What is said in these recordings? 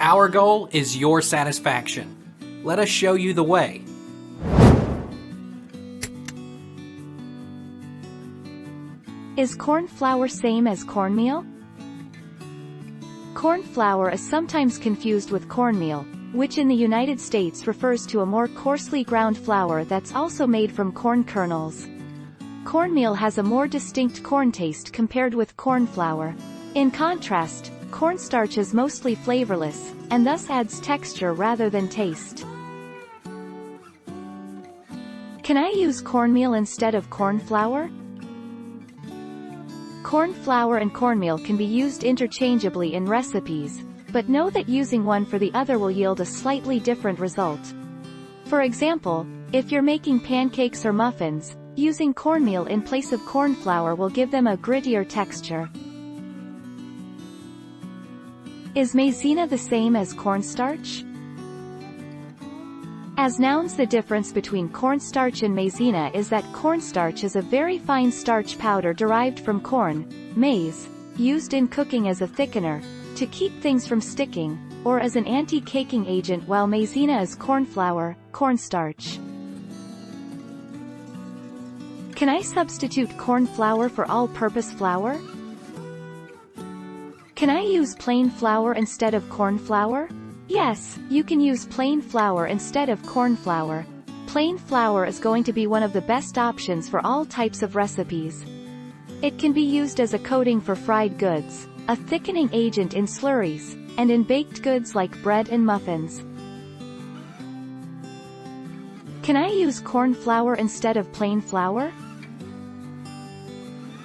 Our goal is your satisfaction. Let us show you the way. Is corn flour same as cornmeal? Corn flour is sometimes confused with cornmeal, which in the United States refers to a more coarsely ground flour that's also made from corn kernels. Cornmeal has a more distinct corn taste compared with corn flour. In contrast, cornstarch is mostly flavorless, and thus adds texture rather than taste. Can I use cornmeal instead of corn flour? Corn flour and cornmeal can be used interchangeably in recipes, but know that using one for the other will yield a slightly different result. For example, if you're making pancakes or muffins, using cornmeal in place of corn flour will give them a grittier texture. Is maizena the same as cornstarch? As nouns, the difference between cornstarch and maizena is that cornstarch is a very fine starch powder derived from corn, maize, used in cooking as a thickener, to keep things from sticking, or as an anti-caking agent, while maizena is corn flour, cornstarch. Can I substitute corn flour for all-purpose flour? Can I use plain flour instead of corn flour? Yes, you can use plain flour instead of corn flour. Plain flour is going to be one of the best options for all types of recipes. It can be used as a coating for fried goods, a thickening agent in slurries, and in baked goods like bread and muffins. Can I use corn flour instead of plain flour?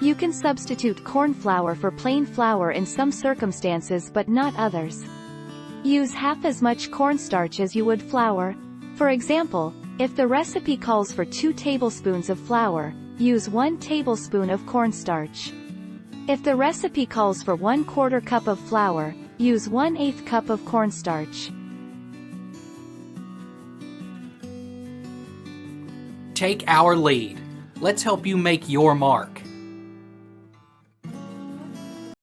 You can substitute corn flour for plain flour in some circumstances but not others. Use half as much cornstarch as you would flour. For example, if the recipe calls for 2 tablespoons of flour, use 1 tablespoon of cornstarch. If the recipe calls for 1/4 cup of flour, use 1/8 cup of cornstarch. Take our lead. Let's help you make your mark.